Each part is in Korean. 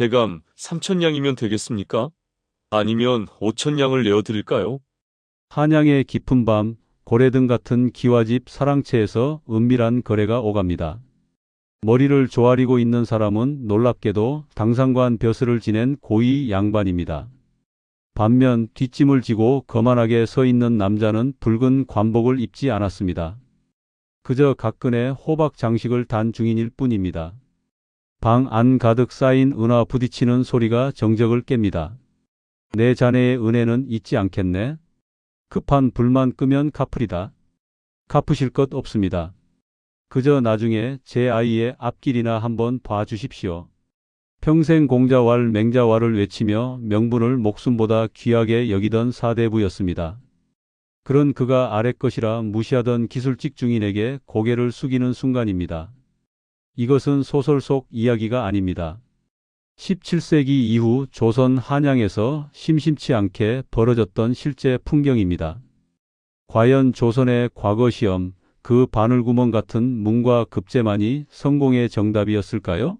대감 3,000냥이면 되겠습니까? 아니면 5,000냥을 내어드릴까요? 한양의 깊은 밤, 고래등 같은 기와집 사랑채에서 은밀한 거래가 오갑니다. 머리를 조아리고 있는 사람은 놀랍게도 당상관 벼슬을 지낸 고위 양반입니다. 반면 뒷짐을 지고 거만하게 서 있는 남자는 붉은 관복을 입지 않았습니다. 그저 각근의 호박 장식을 단 중인일 뿐입니다. 방 안 가득 쌓인 은화 부딪히는 소리가 정적을 깹니다. 내 자네의 은혜는 잊지 않겠네. 급한 불만 끄면 갚으리다. 갚으실 것 없습니다. 그저 나중에 제 아이의 앞길이나 한번 봐주십시오. 평생 공자왈 맹자왈을 외치며 명분을 목숨보다 귀하게 여기던 사대부였습니다. 그런 그가 아래 것이라 무시하던 기술직 중인에게 고개를 숙이는 순간입니다. 이것은 소설 속 이야기가 아닙니다. 17세기 이후 조선 한양에서 심심치 않게 벌어졌던 실제 풍경입니다. 과연 조선의 과거 시험, 그 바늘구멍 같은 문과 급제만이 성공의 정답이었을까요?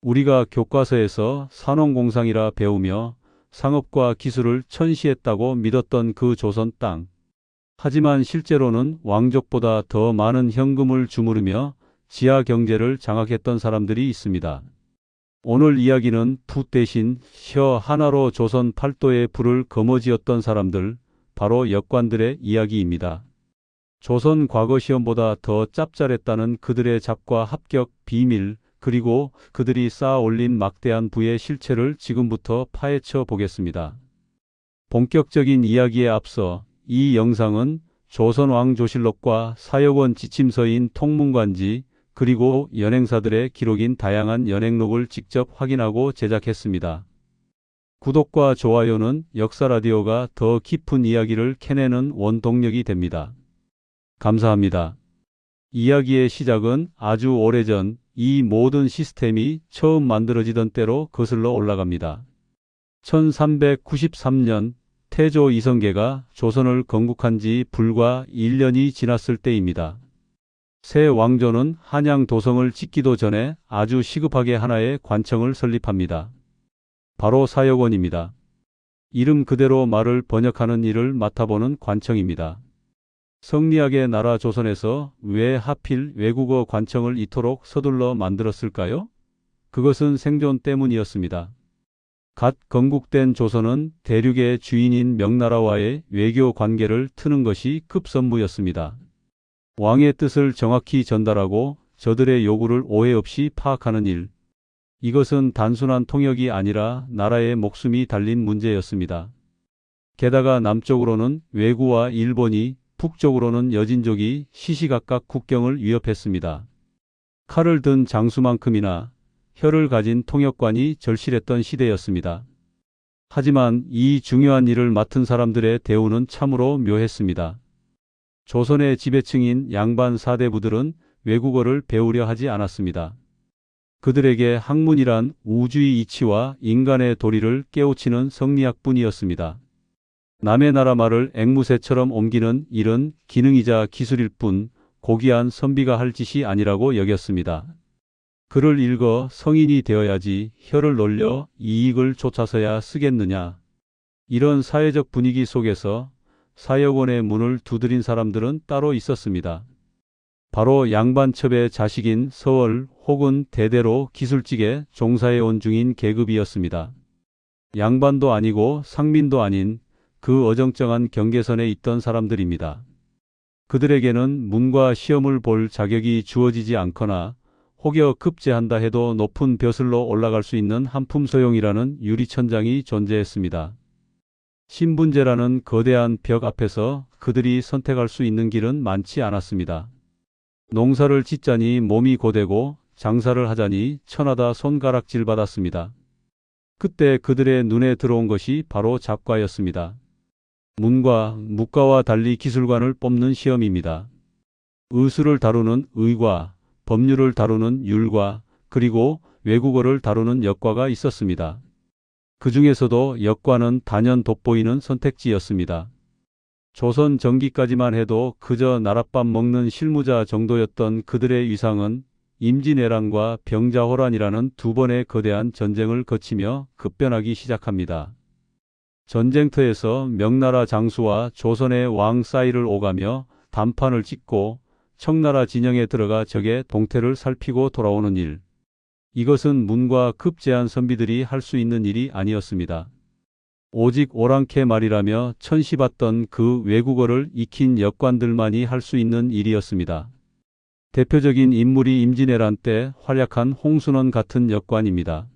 우리가 교과서에서 산업공상이라 배우며 상업과 기술을 천시했다고 믿었던 그 조선 땅. 하지만 실제로는 왕족보다 더 많은 현금을 주무르며 지하 경제를 장악했던 사람들이 있습니다. 오늘 이야기는 붓 대신 혀 하나로 조선 팔도의 불을 거머쥐었던 사람들, 바로 역관들의 이야기입니다. 조선 과거 시험보다 더 짭짤했다는 그들의 잡과 합격 비밀, 그리고 그들이 쌓아 올린 막대한 부의 실체를 지금부터 파헤쳐 보겠습니다. 본격적인 이야기에 앞서 이 영상은 조선왕조실록과 사여권 지침서인 통문관지, 그리고 연행사들의 기록인 다양한 연행록을 직접 확인하고 제작했습니다. 구독과 좋아요는 역사라디오가 더 깊은 이야기를 캐내는 원동력이 됩니다. 감사합니다. 이야기의 시작은 아주 오래전 이 모든 시스템이 처음 만들어지던 때로 거슬러 올라갑니다. 1393년 태조 이성계가 조선을 건국한 지 불과 1년이 지났을 때입니다. 새 왕조는 한양 도성을 짓기도 전에 아주 시급하게 하나의 관청을 설립합니다. 바로 사여권입니다. 이름 그대로 말을 번역하는 일을 맡아보는 관청입니다. 성리학의 나라 조선에서 왜 하필 외국어 관청을 이토록 서둘러 만들었을까요? 그것은 생존 때문이었습니다. 갓 건국된 조선은 대륙의 주인인 명나라와의 외교 관계를 트는 것이 급선무였습니다. 왕의 뜻을 정확히 전달하고 저들의 요구를 오해 없이 파악하는 일. 이것은 단순한 통역이 아니라 나라의 목숨이 달린 문제였습니다. 게다가 남쪽으로는 왜구와 일본이, 북쪽으로는 여진족이 시시각각 국경을 위협했습니다. 칼을 든 장수만큼이나 혀를 가진 통역관이 절실했던 시대였습니다. 하지만 이 중요한 일을 맡은 사람들의 대우는 참으로 묘했습니다. 조선의 지배층인 양반 사대부들은 외국어를 배우려 하지 않았습니다. 그들에게 학문이란 우주의 이치와 인간의 도리를 깨우치는 성리학뿐이었습니다. 남의 나라 말을 앵무새처럼 옮기는 일은 기능이자 기술일 뿐 고귀한 선비가 할 짓이 아니라고 여겼습니다. 글을 읽어 성인이 되어야지 혀를 놀려 이익을 쫓아서야 쓰겠느냐. 이런 사회적 분위기 속에서 사여권의 문을 두드린 사람들은 따로 있었습니다. 바로 양반첩의 자식인 서월 혹은 대대로 기술직에 종사해온 중인 계급이었습니다. 양반도 아니고 상민도 아닌 그 어정쩡한 경계선에 있던 사람들입니다. 그들에게는 문과 시험을 볼 자격이 주어지지 않거나 혹여 급제한다 해도 높은 벼슬로 올라갈 수 있는 한품소용이라는 유리천장이 존재했습니다. 신분제라는 거대한 벽 앞에서 그들이 선택할 수 있는 길은 많지 않았습니다. 농사를 짓자니 몸이 고되고 장사를 하자니 천하다 손가락질 받았습니다. 그때 그들의 눈에 들어온 것이 바로 잡과였습니다. 문과, 무과와 달리 기술관을 뽑는 시험입니다. 의술을 다루는 의과, 법률을 다루는 율과, 그리고 외국어를 다루는 역과가 있었습니다. 그 중에서도 역과는 단연 돋보이는 선택지였습니다. 조선 전기까지만 해도 그저 나랏밥 먹는 실무자 정도였던 그들의 위상은 임진왜란과 병자호란이라는 두 번의 거대한 전쟁을 거치며 급변하기 시작합니다. 전쟁터에서 명나라 장수와 조선의 왕 사이를 오가며 단판을 찍고 청나라 진영에 들어가 적의 동태를 살피고 돌아오는 일. 이것은 문과 급제한 선비들이 할 수 있는 일이 아니었습니다. 오직 오랑캐 말이라며 천시받던 그 외국어를 익힌 역관들만이 할 수 있는 일이었습니다. 대표적인 인물이 임진왜란 때 활약한 홍순원 같은 역관입니다.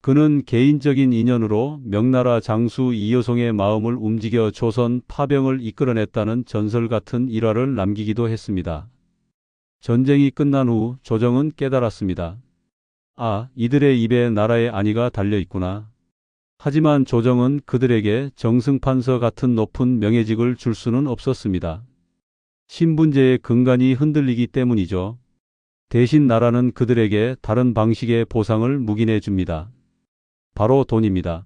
그는 개인적인 인연으로 명나라 장수 이여송의 마음을 움직여 조선 파병을 이끌어냈다는 전설 같은 일화를 남기기도 했습니다. 전쟁이 끝난 후 조정은 깨달았습니다. 아, 이들의 입에 나라의 안위가 달려있구나. 하지만 조정은 그들에게 정승판서 같은 높은 명예직을 줄 수는 없었습니다. 신분제의 근간이 흔들리기 때문이죠. 대신 나라는 그들에게 다른 방식의 보상을 묵인해 줍니다. 바로 돈입니다.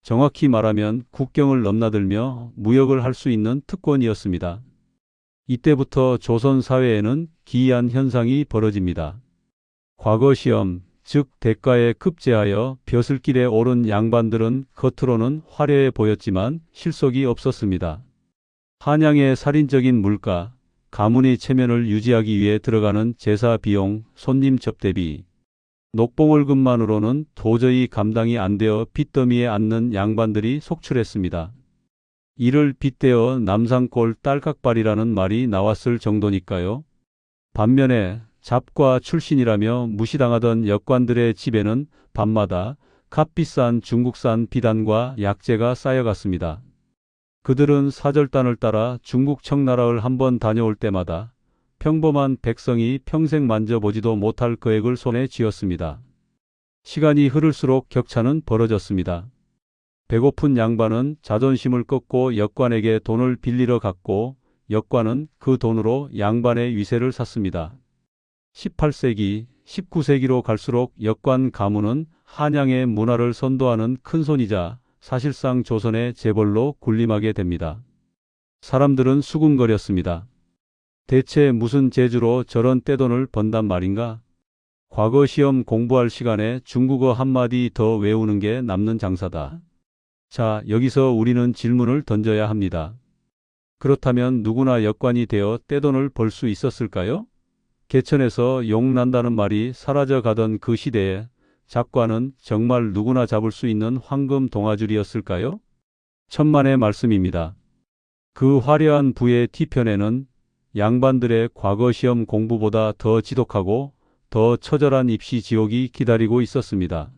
정확히 말하면 국경을 넘나들며 무역을 할 수 있는 특권이었습니다. 이때부터 조선 사회에는 기이한 현상이 벌어집니다. 과거 시험, 즉 대가에 급제하여 벼슬길에 오른 양반들은 겉으로는 화려해 보였지만 실속이 없었습니다. 한양의 살인적인 물가, 가문의 체면을 유지하기 위해 들어가는 제사 비용, 손님 접대비, 녹봉월급만으로는 도저히 감당이 안 되어 빚더미에 앉는 양반들이 속출했습니다. 이를 빗대어 남산골 딸깍발이라는 말이 나왔을 정도니까요. 반면에 잡과 출신이라며 무시당하던 역관들의 집에는 밤마다 값비싼 중국산 비단과 약재가 쌓여갔습니다. 그들은 사절단을 따라 중국 청나라를 한번 다녀올 때마다 평범한 백성이 평생 만져보지도 못할 거액을 손에 쥐었습니다. 시간이 흐를수록 격차는 벌어졌습니다. 배고픈 양반은 자존심을 꺾고 역관에게 돈을 빌리러 갔고 역관은 그 돈으로 양반의 위세를 샀습니다. 18세기, 19세기로 갈수록 역관 가문은 한양의 문화를 선도하는 큰손이자 사실상 조선의 재벌로 군림하게 됩니다. 사람들은 수군거렸습니다. 대체 무슨 재주로 저런 떼돈을 번단 말인가? 과거 시험 공부할 시간에 중국어 한마디 더 외우는 게 남는 장사다. 자, 여기서 우리는 질문을 던져야 합니다. 그렇다면 누구나 역관이 되어 떼돈을 벌 수 있었을까요? 개천에서 용 난다는 말이 사라져가던 그 시대에 잡관은 정말 누구나 잡을 수 있는 황금 동아줄이었을까요? 천만의 말씀입니다. 그 화려한 부의 뒤편에는 양반들의 과거 시험 공부보다 더 지독하고 더 처절한 입시 지옥이 기다리고 있었습니다.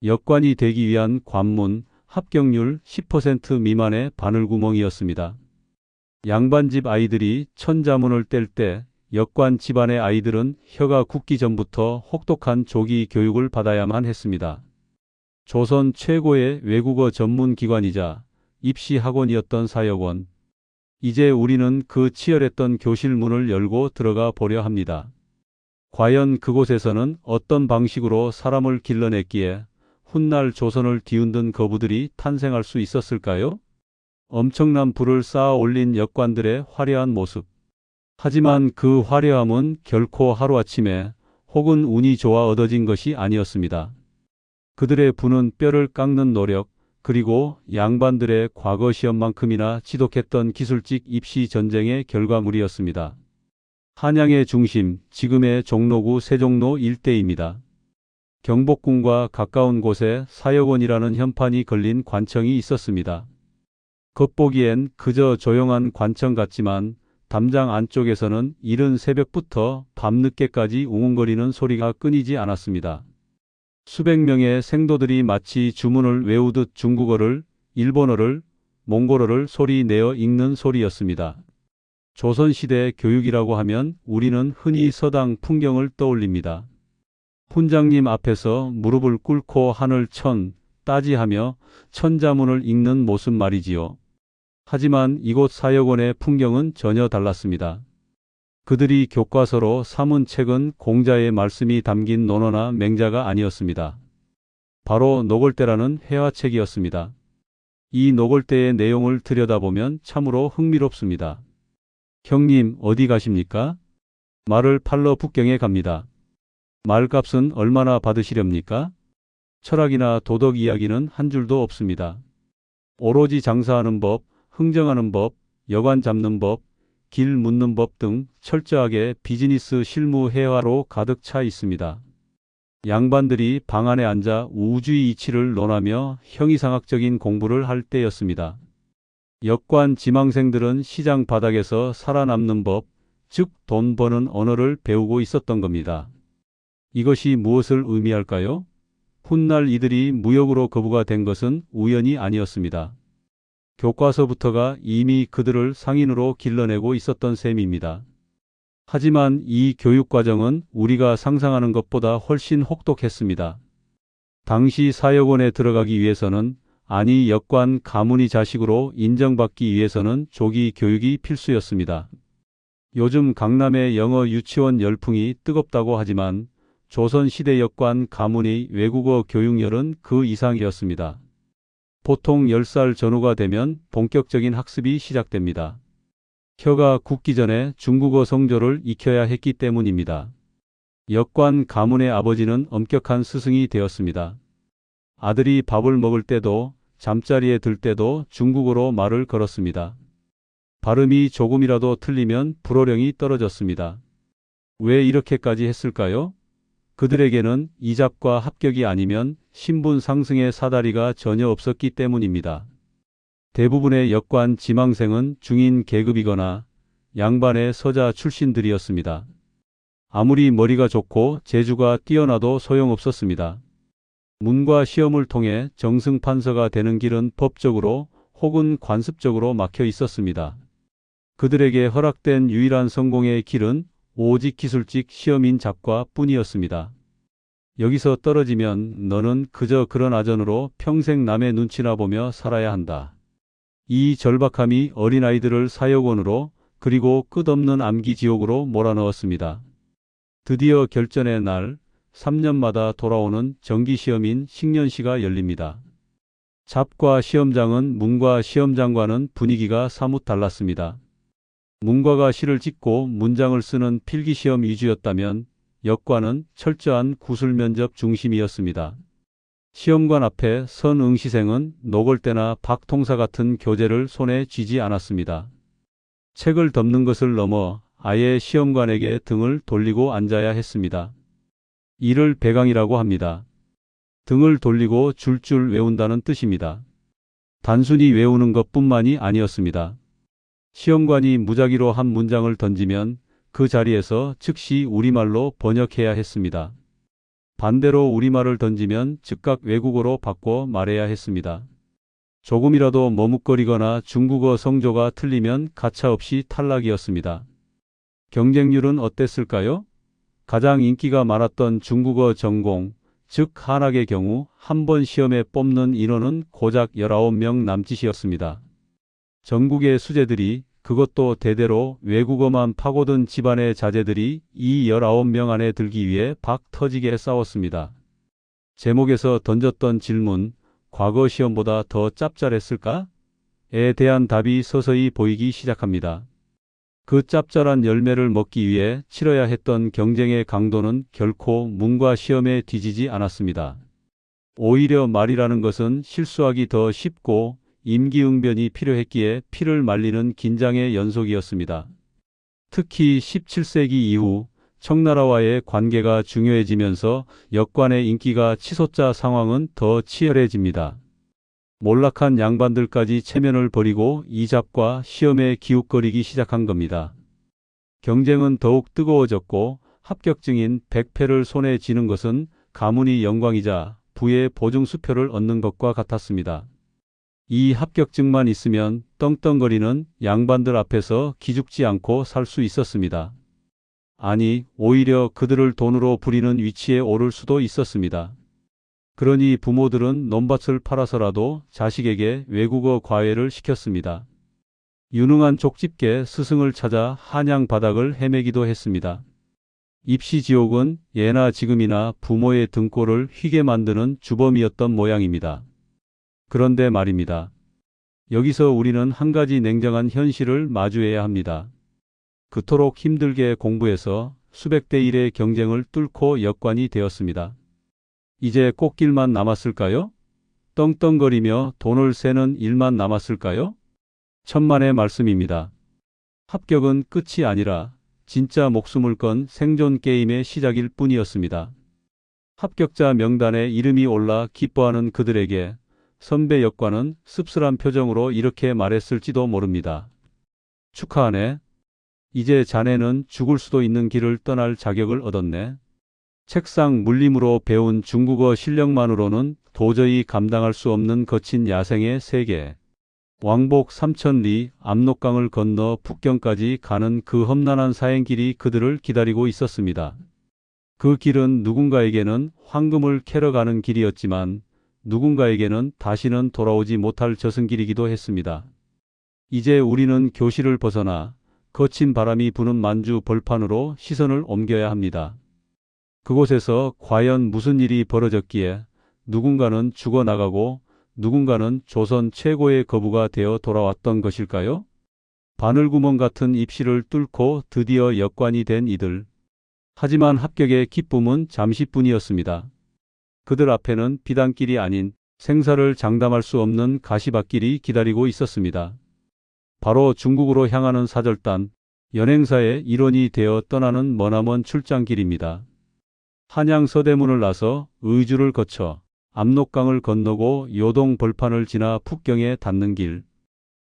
역관이 되기 위한 관문, 합격률 10% 미만의 바늘구멍이었습니다. 양반집 아이들이 천자문을 뗄 때 역관 집안의 아이들은 혀가 굳기 전부터 혹독한 조기 교육을 받아야만 했습니다. 조선 최고의 외국어 전문 기관이자 입시 학원이었던 사역원. 이제 우리는 그 치열했던 교실 문을 열고 들어가 보려 합니다. 과연 그곳에서는 어떤 방식으로 사람을 길러냈기에 훗날 조선을 뒤흔든 거부들이 탄생할 수 있었을까요? 엄청난 부를 쌓아 올린 역관들의 화려한 모습. 하지만 그 화려함은 결코 하루아침에 혹은 운이 좋아 얻어진 것이 아니었습니다. 그들의 부는 뼈를 깎는 노력, 그리고 양반들의 과거 시험만큼이나 지독했던 기술직 입시 전쟁의 결과물이었습니다. 한양의 중심, 지금의 종로구 세종로 일대입니다. 경복궁과 가까운 곳에 사역원이라는 현판이 걸린 관청이 있었습니다. 겉보기엔 그저 조용한 관청 같지만 담장 안쪽에서는 이른 새벽부터 밤늦게까지 웅웅거리는 소리가 끊이지 않았습니다. 수백 명의 생도들이 마치 주문을 외우듯 중국어를, 일본어를, 몽골어를 소리 내어 읽는 소리였습니다. 조선시대 교육이라고 하면 우리는 흔히 서당 풍경을 떠올립니다. 훈장님 앞에서 무릎을 꿇고 하늘 천, 따지하며 천자문을 읽는 모습 말이지요. 하지만 이곳 사역원의 풍경은 전혀 달랐습니다. 그들이 교과서로 삼은 책은 공자의 말씀이 담긴 논어나 맹자가 아니었습니다. 바로 노골대라는 회화책이었습니다. 이 노골대의 내용을 들여다보면 참으로 흥미롭습니다. 형님, 어디 가십니까? 말을 팔러 북경에 갑니다. 말값은 얼마나 받으시렵니까? 철학이나 도덕 이야기는 한 줄도 없습니다. 오로지 장사하는 법, 흥정하는 법, 여관 잡는 법, 길 묻는 법 등 철저하게 비즈니스 실무 회화로 가득 차 있습니다. 양반들이 방 안에 앉아 우주의 이치를 논하며 형이상학적인 공부를 할 때였습니다. 역관 지망생들은 시장 바닥에서 살아남는 법, 즉 돈 버는 언어를 배우고 있었던 겁니다. 이것이 무엇을 의미할까요? 훗날 이들이 무역으로 거부가 된 것은 우연이 아니었습니다. 교과서부터가 이미 그들을 상인으로 길러내고 있었던 셈입니다. 하지만 이 교육과정은 우리가 상상하는 것보다 훨씬 혹독했습니다. 당시 사역원에 들어가기 위해서는, 아니 역관 가문의 자식으로 인정받기 위해서는 조기 교육이 필수였습니다. 요즘 강남의 영어 유치원 열풍이 뜨겁다고 하지만 조선시대 역관 가문의 외국어 교육열은 그 이상이었습니다. 보통 10살 전후가 되면 본격적인 학습이 시작됩니다. 혀가 굳기 전에 중국어 성조를 익혀야 했기 때문입니다. 역관 가문의 아버지는 엄격한 스승이 되었습니다. 아들이 밥을 먹을 때도 잠자리에 들 때도 중국어로 말을 걸었습니다. 발음이 조금이라도 틀리면 불호령이 떨어졌습니다. 왜 이렇게까지 했을까요? 그들에게는 이잡과 합격이 아니면 신분 상승의 사다리가 전혀 없었기 때문입니다. 대부분의 역관 지망생은 중인 계급이거나 양반의 서자 출신들이었습니다. 아무리 머리가 좋고 재주가 뛰어나도 소용없었습니다. 문과 시험을 통해 정승판서가 되는 길은 법적으로 혹은 관습적으로 막혀 있었습니다. 그들에게 허락된 유일한 성공의 길은 오직 기술직 시험인 잡과 뿐이었습니다. 여기서 떨어지면 너는 그저 그런 아전으로 평생 남의 눈치나 보며 살아야 한다. 이 절박함이 어린아이들을 사역원으로 그리고 끝없는 암기지옥으로 몰아넣었습니다. 드디어 결전의 날, 3년마다 돌아오는 정기시험인 식년시가 열립니다. 잡과 시험장은 문과 시험장과는 분위기가 사뭇 달랐습니다. 문과가 시를 짓고 문장을 쓰는 필기시험 위주였다면 역과는 철저한 구술면접 중심이었습니다. 시험관 앞에 선 응시생은 노골대나 박통사 같은 교재를 손에 쥐지 않았습니다. 책을 덮는 것을 넘어 아예 시험관에게 등을 돌리고 앉아야 했습니다. 이를 배강이라고 합니다. 등을 돌리고 줄줄 외운다는 뜻입니다. 단순히 외우는 것뿐만이 아니었습니다. 시험관이 무작위로 한 문장을 던지면 그 자리에서 즉시 우리말로 번역해야 했습니다. 반대로 우리말을 던지면 즉각 외국어로 바꿔 말해야 했습니다. 조금이라도 머뭇거리거나 중국어 성조가 틀리면 가차없이 탈락이었습니다. 경쟁률은 어땠을까요? 가장 인기가 많았던 중국어 전공, 즉 한학의 경우 한 번 시험에 뽑는 인원은 고작 19명 남짓이었습니다. 전국의 수재들이, 그것도 대대로 외국어만 파고든 집안의 자제들이 이 19명 안에 들기 위해 박 터지게 싸웠습니다. 제목에서 던졌던 질문, 과거 시험보다 더 짭짤했을까? 에 대한 답이 서서히 보이기 시작합니다. 그 짭짤한 열매를 먹기 위해 치러야 했던 경쟁의 강도는 결코 문과 시험에 뒤지지 않았습니다. 오히려 말이라는 것은 실수하기 더 쉽고 임기응변이 필요했기에 피를 말리는 긴장의 연속이었습니다. 특히 17세기 이후 청나라와의 관계가 중요해지면서 역관의 인기가 치솟자 상황은 더 치열해집니다. 몰락한 양반들까지 체면을 버리고 이잡과 시험에 기웃거리기 시작한 겁니다. 경쟁은 더욱 뜨거워졌고 합격증인 100패를 손에 쥐는 것은 가문의 영광이자 부의 보증수표를 얻는 것과 같았습니다. 이 합격증만 있으면 떵떵거리는 양반들 앞에서 기죽지 않고 살 수 있었습니다. 아니, 오히려 그들을 돈으로 부리는 위치에 오를 수도 있었습니다. 그러니 부모들은 논밭을 팔아서라도 자식에게 외국어 과외를 시켰습니다. 유능한 족집게 스승을 찾아 한양 바닥을 헤매기도 했습니다. 입시 지옥은 예나 지금이나 부모의 등골을 휘게 만드는 주범이었던 모양입니다. 그런데 말입니다. 여기서 우리는 한 가지 냉정한 현실을 마주해야 합니다. 그토록 힘들게 공부해서 수백 대 1의 경쟁을 뚫고 역관이 되었습니다. 이제 꽃길만 남았을까요? 떵떵거리며 돈을 세는 일만 남았을까요? 천만의 말씀입니다. 합격은 끝이 아니라 진짜 목숨을 건 생존 게임의 시작일 뿐이었습니다. 합격자 명단에 이름이 올라 기뻐하는 그들에게 선배 역관은 씁쓸한 표정으로 이렇게 말했을지도 모릅니다. 축하하네. 이제 자네는 죽을 수도 있는 길을 떠날 자격을 얻었네. 책상 물림으로 배운 중국어 실력만으로는 도저히 감당할 수 없는 거친 야생의 세계. 왕복 3,000리 압록강을 건너 북경까지 가는 그 험난한 사행길이 그들을 기다리고 있었습니다. 그 길은 누군가에게는 황금을 캐러 가는 길이었지만 누군가에게는 다시는 돌아오지 못할 저승길이기도 했습니다. 이제 우리는 교실을 벗어나 거친 바람이 부는 만주 벌판으로 시선을 옮겨야 합니다. 그곳에서 과연 무슨 일이 벌어졌기에 누군가는 죽어나가고 누군가는 조선 최고의 거부가 되어 돌아왔던 것일까요? 바늘구멍 같은 입시를 뚫고 드디어 역관이 된 이들. 하지만 합격의 기쁨은 잠시뿐이었습니다. 그들 앞에는 비단길이 아닌 생사를 장담할 수 없는 가시밭길이 기다리고 있었습니다. 바로 중국으로 향하는 사절단, 연행사의 일원이 되어 떠나는 머나먼 출장길입니다. 한양 서대문을 나서 의주를 거쳐 압록강을 건너고 요동 벌판을 지나 북경에 닿는 길.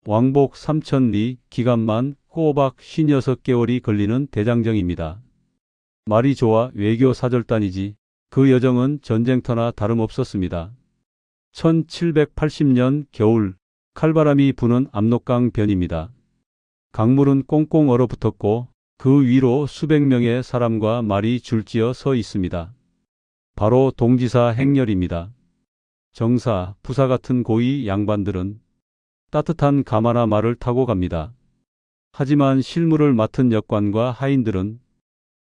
왕복 3,000리, 기간만 꼬박 56개월이 걸리는 대장정입니다. 말이 좋아 외교 사절단이지 그 여정은 전쟁터나 다름없었습니다. 1780년 겨울 칼바람이 부는 압록강 변입니다. 강물은 꽁꽁 얼어붙었고 그 위로 수백 명의 사람과 말이 줄지어 서 있습니다. 바로 동지사 행렬입니다. 정사, 부사 같은 고위 양반들은 따뜻한 가마나 말을 타고 갑니다. 하지만 실무를 맡은 역관과 하인들은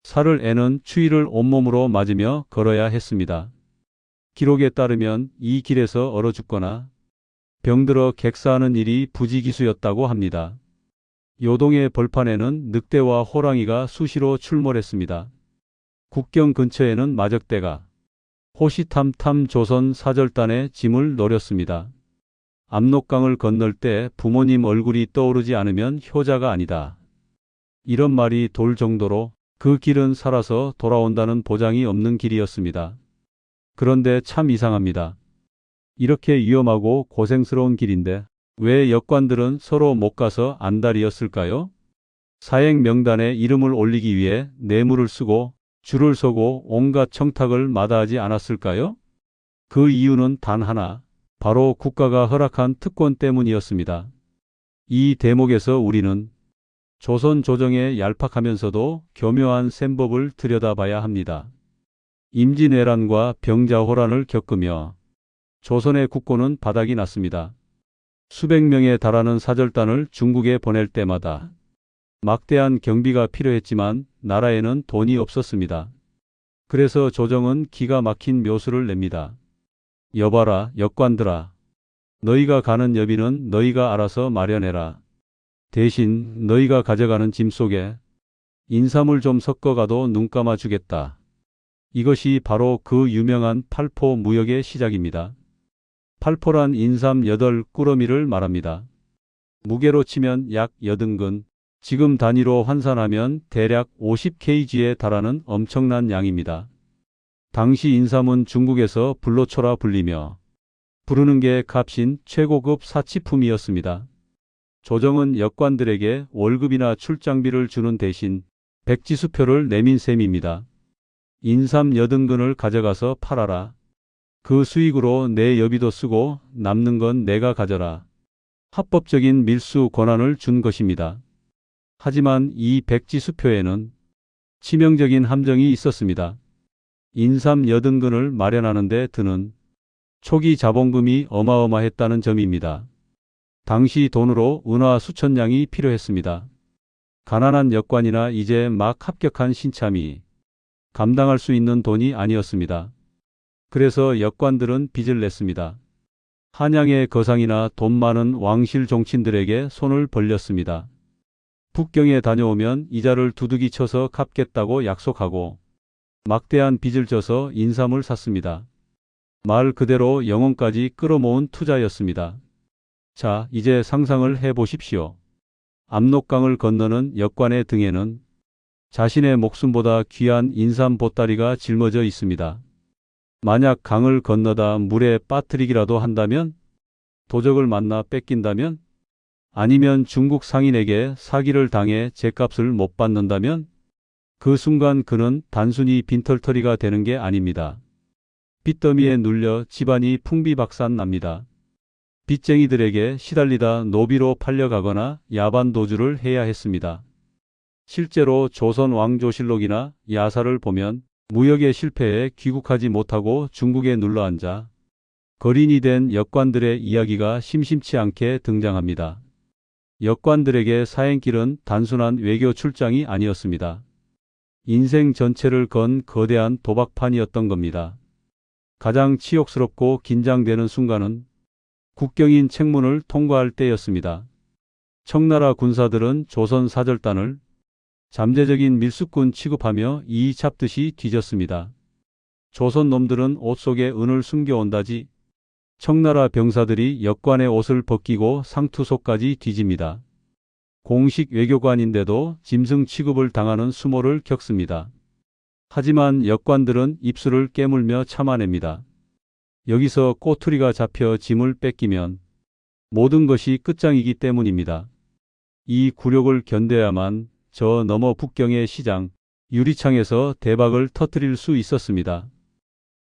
살을 애는 추위를 온몸으로 맞으며 걸어야 했습니다. 기록에 따르면 이 길에서 얼어 죽거나 병들어 객사하는 일이 부지기수였다고 합니다. 요동의 벌판에는 늑대와 호랑이가 수시로 출몰했습니다. 국경 근처에는 마적대가 호시탐탐 조선 사절단의 짐을 노렸습니다. 압록강을 건널 때 부모님 얼굴이 떠오르지 않으면 효자가 아니다. 이런 말이 돌 정도로 그 길은 살아서 돌아온다는 보장이 없는 길이었습니다. 그런데 참 이상합니다. 이렇게 위험하고 고생스러운 길인데 왜 역관들은 서로 못 가서 안달이었을까요? 사행 명단에 이름을 올리기 위해 뇌물을 쓰고 줄을 서고 온갖 청탁을 마다하지 않았을까요? 그 이유는 단 하나, 바로 국가가 허락한 특권 때문이었습니다. 이 대목에서 우리는 조선 조정의 얄팍하면서도 교묘한 셈법을 들여다봐야 합니다. 임진왜란과 병자호란을 겪으며 조선의 국고는 바닥이 났습니다. 수백 명에 달하는 사절단을 중국에 보낼 때마다 막대한 경비가 필요했지만 나라에는 돈이 없었습니다. 그래서 조정은 기가 막힌 묘수를 냅니다. 여봐라, 역관들아. 너희가 가는 여비는 너희가 알아서 마련해라. 대신 너희가 가져가는 짐 속에 인삼을 좀 섞어가도 눈 감아 주겠다. 이것이 바로 그 유명한 팔포 무역의 시작입니다. 팔포란 인삼 8꾸러미를 말합니다. 무게로 치면 약 80근, 지금 단위로 환산하면 대략 50kg에 달하는 엄청난 양입니다. 당시 인삼은 중국에서 불로초라 불리며 부르는 게 값인 최고급 사치품이었습니다. 조정은 역관들에게 월급이나 출장비를 주는 대신 백지수표를 내민 셈입니다. 인삼 80근을 가져가서 팔아라. 그 수익으로 내 여비도 쓰고 남는 건 내가 가져라. 합법적인 밀수 권한을 준 것입니다. 하지만 이 백지수표에는 치명적인 함정이 있었습니다. 인삼 80근을 마련하는 데 드는 초기 자본금이 어마어마했다는 점입니다. 당시 돈으로 은화 수천 냥이 필요했습니다. 가난한 역관이나 이제 막 합격한 신참이 감당할 수 있는 돈이 아니었습니다. 그래서 역관들은 빚을 냈습니다. 한양의 거상이나 돈 많은 왕실 종친들에게 손을 벌렸습니다. 북경에 다녀오면 이자를 두둑이 쳐서 갚겠다고 약속하고 막대한 빚을 져서 인삼을 샀습니다. 말 그대로 영혼까지 끌어모은 투자였습니다. 자, 이제 상상을 해보십시오. 압록강을 건너는 역관의 등에는 자신의 목숨보다 귀한 인삼 보따리가 짊어져 있습니다. 만약 강을 건너다 물에 빠뜨리기라도 한다면? 도적을 만나 뺏긴다면? 아니면 중국 상인에게 사기를 당해 죗값을 못 받는다면? 그 순간 그는 단순히 빈털터리가 되는 게 아닙니다. 빚더미에 눌려 집안이 풍비박산 납니다. 빚쟁이들에게 시달리다 노비로 팔려가거나 야반도주를 해야 했습니다. 실제로 조선 왕조실록이나 야사를 보면 무역의 실패에 귀국하지 못하고 중국에 눌러앉아 거린이 된 역관들의 이야기가 심심치 않게 등장합니다. 역관들에게 사행길은 단순한 외교 출장이 아니었습니다. 인생 전체를 건 거대한 도박판이었던 겁니다. 가장 치욕스럽고 긴장되는 순간은 국경인 책문을 통과할 때였습니다. 청나라 군사들은 조선 사절단을 잠재적인 밀수꾼 취급하며 이 잡듯이 뒤졌습니다. 조선 놈들은 옷 속에 은을 숨겨온다지 청나라 병사들이 역관의 옷을 벗기고 상투소까지 뒤집니다. 공식 외교관인데도 짐승 취급을 당하는 수모를 겪습니다. 하지만 역관들은 입술을 깨물며 참아냅니다. 여기서 꼬투리가 잡혀 짐을 뺏기면 모든 것이 끝장이기 때문입니다. 이 굴욕을 견뎌야만 저 너머 북경의 시장 유리창에서 대박을 터뜨릴 수 있었습니다.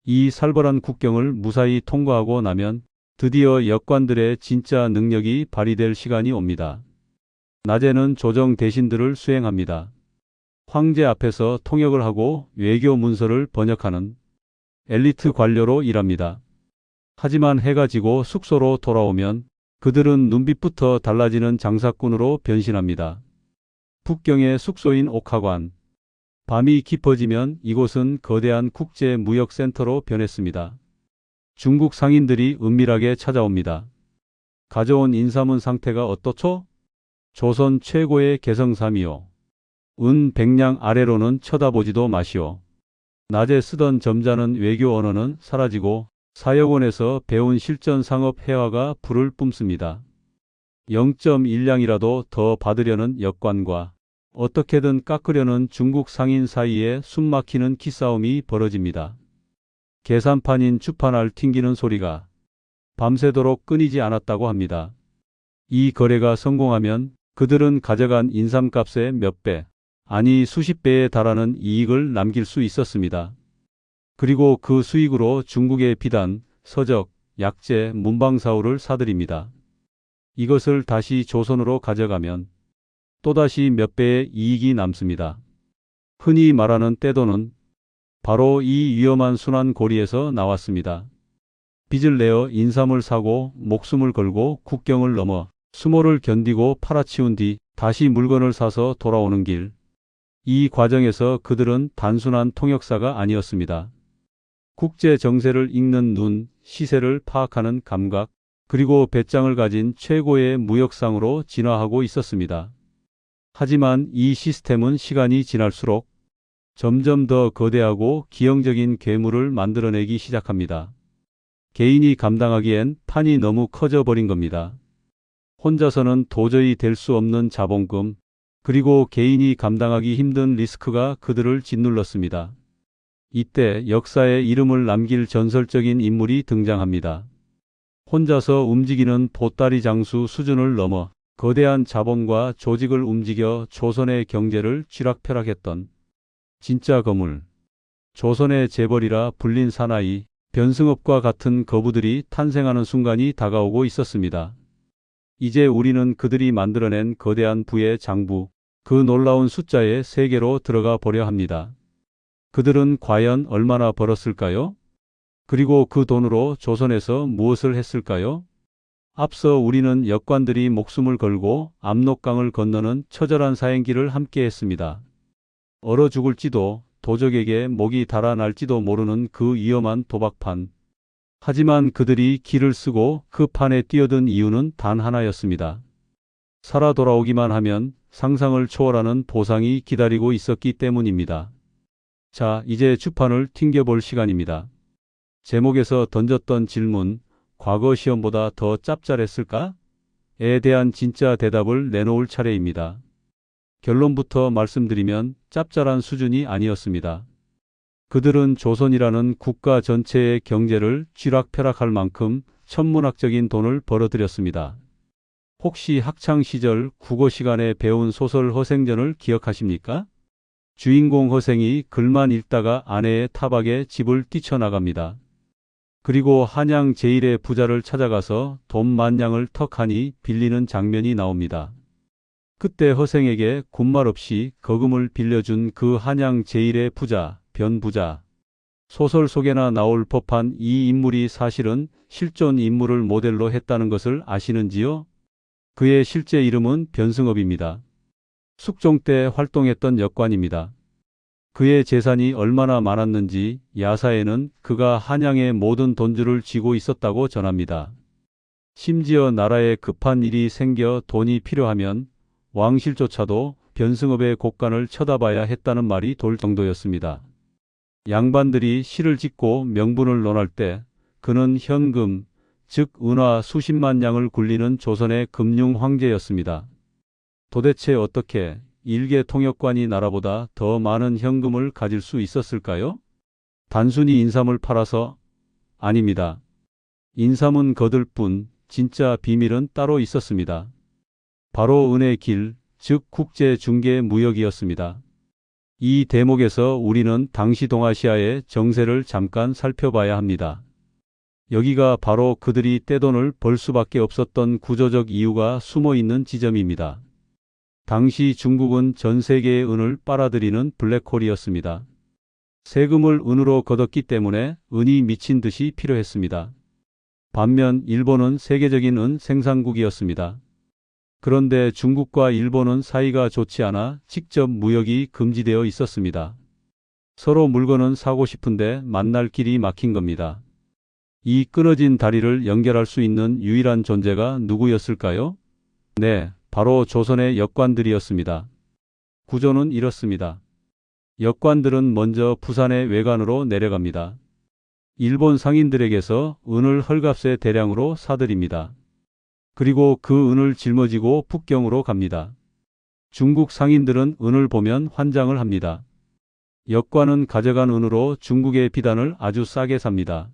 이 살벌한 국경을 무사히 통과하고 나면 드디어 역관들의 진짜 능력이 발휘될 시간이 옵니다. 낮에는 조정 대신들을 수행합니다. 황제 앞에서 통역을 하고 외교 문서를 번역하는 엘리트 관료로 일합니다. 하지만 해가 지고 숙소로 돌아오면 그들은 눈빛부터 달라지는 장사꾼으로 변신합니다. 북경의 숙소인 옥하관. 밤이 깊어지면 이곳은 거대한 국제 무역센터로 변했습니다. 중국 상인들이 은밀하게 찾아옵니다. 가져온 인삼은 상태가 어떻소? 조선 최고의 개성삼이요. 은 100량 아래로는 쳐다보지도 마시오. 낮에 쓰던 점잖은 외교 언어는 사라지고 사역원에서 배운 실전 상업 회화가 불을 뿜습니다. 0.1량이라도 더 받으려는 역관과 어떻게든 깎으려는 중국 상인 사이에 숨막히는 기싸움이 벌어집니다. 계산판인 주판알 튕기는 소리가 밤새도록 끊이지 않았다고 합니다. 이 거래가 성공하면 그들은 가져간 인삼값의 몇 배, 아니 수십 배에 달하는 이익을 남길 수 있었습니다. 그리고 그 수익으로 중국의 비단, 서적, 약재, 문방사우를 사들입니다. 이것을 다시 조선으로 가져가면 또다시 몇 배의 이익이 남습니다. 흔히 말하는 떼돈은 바로 이 위험한 순환고리에서 나왔습니다. 빚을 내어 인삼을 사고 목숨을 걸고 국경을 넘어 수모를 견디고 팔아치운 뒤 다시 물건을 사서 돌아오는 길. 이 과정에서 그들은 단순한 통역사가 아니었습니다. 국제 정세를 읽는 눈, 시세를 파악하는 감각, 그리고 배짱을 가진 최고의 무역상으로 진화하고 있었습니다. 하지만 이 시스템은 시간이 지날수록 점점 더 거대하고 기형적인 괴물을 만들어내기 시작합니다. 개인이 감당하기엔 판이 너무 커져버린 겁니다. 혼자서는 도저히 될 수 없는 자본금, 그리고 개인이 감당하기 힘든 리스크가 그들을 짓눌렀습니다. 이때 역사에 이름을 남길 전설적인 인물이 등장합니다. 혼자서 움직이는 보따리 장수 수준을 넘어 거대한 자본과 조직을 움직여 조선의 경제를 쥐락펴락했던 진짜 거물. 조선의 재벌이라 불린 사나이, 변승업과 같은 거부들이 탄생하는 순간이 다가오고 있었습니다. 이제 우리는 그들이 만들어낸 거대한 부의 장부, 그 놀라운 숫자의 세계로 들어가 보려 합니다. 그들은 과연 얼마나 벌었을까요? 그리고 그 돈으로 조선에서 무엇을 했을까요? 앞서 우리는 역관들이 목숨을 걸고 압록강을 건너는 처절한 사행길을 함께 했습니다. 얼어 죽을지도 도적에게 목이 달아날지도 모르는 그 위험한 도박판. 하지만 그들이 기를 쓰고 그 판에 뛰어든 이유는 단 하나였습니다. 살아 돌아오기만 하면 상상을 초월하는 보상이 기다리고 있었기 때문입니다. 자, 이제 주판을 튕겨볼 시간입니다. 제목에서 던졌던 질문, 과거 시험보다 더 짭짤했을까? 에 대한 진짜 대답을 내놓을 차례입니다. 결론부터 말씀드리면 짭짤한 수준이 아니었습니다. 그들은 조선이라는 국가 전체의 경제를 쥐락펴락할 만큼 천문학적인 돈을 벌어들였습니다. 혹시 학창시절 국어 시간에 배운 소설 허생전을 기억하십니까? 주인공 허생이 글만 읽다가 아내의 타박에 집을 뛰쳐나갑니다. 그리고 한양 제1의 부자를 찾아가서 돈 만냥을 턱하니 빌리는 장면이 나옵니다. 그때 허생에게 군말 없이 거금을 빌려준 그 한양 제1의 부자, 변부자. 소설 속에나 나올 법한 이 인물이 사실은 실존 인물을 모델로 했다는 것을 아시는지요? 그의 실제 이름은 변승업입니다. 숙종 때 활동했던 역관입니다. 그의 재산이 얼마나 많았는지 야사에는 그가 한양의 모든 돈줄을 쥐고 있었다고 전합니다. 심지어 나라에 급한 일이 생겨 돈이 필요하면 왕실조차도 변승업의 곳간을 쳐다봐야 했다는 말이 돌 정도였습니다. 양반들이 시를 짓고 명분을 논할 때 그는 현금, 즉 은화 수십만 양을 굴리는 조선의 금융 황제였습니다. 도대체 어떻게 일개 통역관이 나라보다 더 많은 현금을 가질 수 있었을까요? 단순히 인삼을 팔아서? 아닙니다. 인삼은 거들 뿐 진짜 비밀은 따로 있었습니다. 바로 은의 길, 즉 국제 중개 무역이었습니다. 이 대목에서 우리는 당시 동아시아의 정세를 잠깐 살펴봐야 합니다. 여기가 바로 그들이 떼돈을 벌 수밖에 없었던 구조적 이유가 숨어 있는 지점입니다. 당시 중국은 전 세계의 은을 빨아들이는 블랙홀이었습니다. 세금을 은으로 걷었기 때문에 은이 미친 듯이 필요했습니다. 반면 일본은 세계적인 은 생산국이었습니다. 그런데 중국과 일본은 사이가 좋지 않아 직접 무역이 금지되어 있었습니다. 서로 물건은 사고 싶은데 만날 길이 막힌 겁니다. 이 끊어진 다리를 연결할 수 있는 유일한 존재가 누구였을까요? 네, 바로 조선의 역관들이었습니다. 구조는 이렇습니다. 역관들은 먼저 부산의 외관으로 내려갑니다. 일본 상인들에게서 은을 헐값에 대량으로 사들입니다. 그리고 그 은을 짊어지고 북경으로 갑니다. 중국 상인들은 은을 보면 환장을 합니다. 역관은 가져간 은으로 중국의 비단을 아주 싸게 삽니다.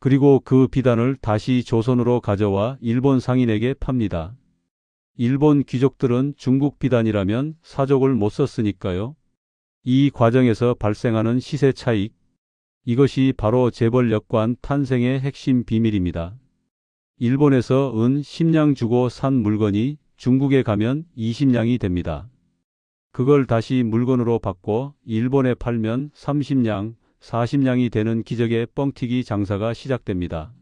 그리고 그 비단을 다시 조선으로 가져와 일본 상인에게 팝니다. 일본 귀족들은 중국 비단이라면 사족을 못 썼으니까요. 이 과정에서 발생하는 시세 차익, 이것이 바로 재벌 역관 탄생의 핵심 비밀입니다. 일본에서 은 10냥 주고 산 물건이 중국에 가면 20냥이 됩니다. 그걸 다시 물건으로 바꿔 일본에 팔면 30냥, 40냥이 되는 기적의 뻥튀기 장사가 시작됩니다.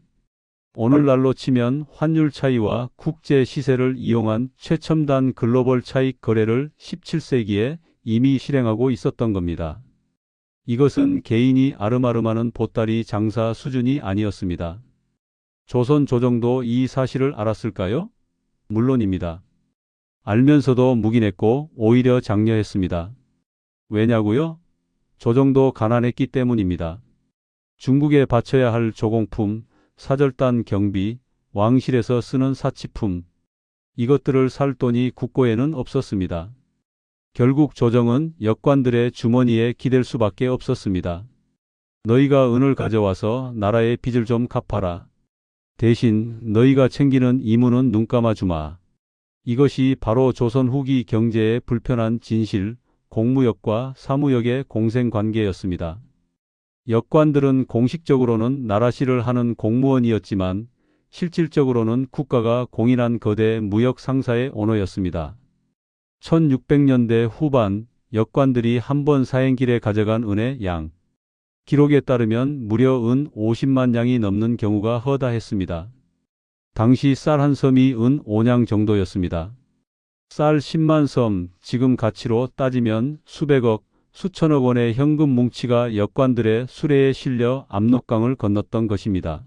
오늘날로 치면 환율 차이와 국제 시세를 이용한 최첨단 글로벌 차익 거래를 17세기에 이미 실행하고 있었던 겁니다. 이것은 개인이 아름아름하는 보따리 장사 수준이 아니었습니다. 조선 조정도 이 사실을 알았을까요? 물론입니다. 알면서도 묵인했고 오히려 장려했습니다. 왜냐고요? 조정도 가난했기 때문입니다. 중국에 바쳐야 할 조공품, 사절단 경비, 왕실에서 쓰는 사치품, 이것들을 살 돈이 국고에는 없었습니다. 결국 조정은 역관들의 주머니에 기댈 수밖에 없었습니다. 너희가 은을 가져와서 나라의 빚을 좀 갚아라. 대신 너희가 챙기는 이문은 눈 감아주마. 이것이 바로 조선 후기 경제의 불편한 진실, 공무역과 사무역의 공생관계였습니다. 역관들은 공식적으로는 나라시를 하는 공무원이었지만 실질적으로는 국가가 공인한 거대 무역 상사의 오너였습니다. 1600년대 후반 역관들이 한 번 사행길에 가져간 은의 양. 기록에 따르면 무려 은 50만 냥이 넘는 경우가 허다했습니다. 당시 쌀 한 섬이 은 5냥 정도였습니다. 쌀 10만 섬, 지금 가치로 따지면 수백억, 수천억 원의 현금 뭉치가 역관들의 수레에 실려 압록강을 건넜던 것입니다.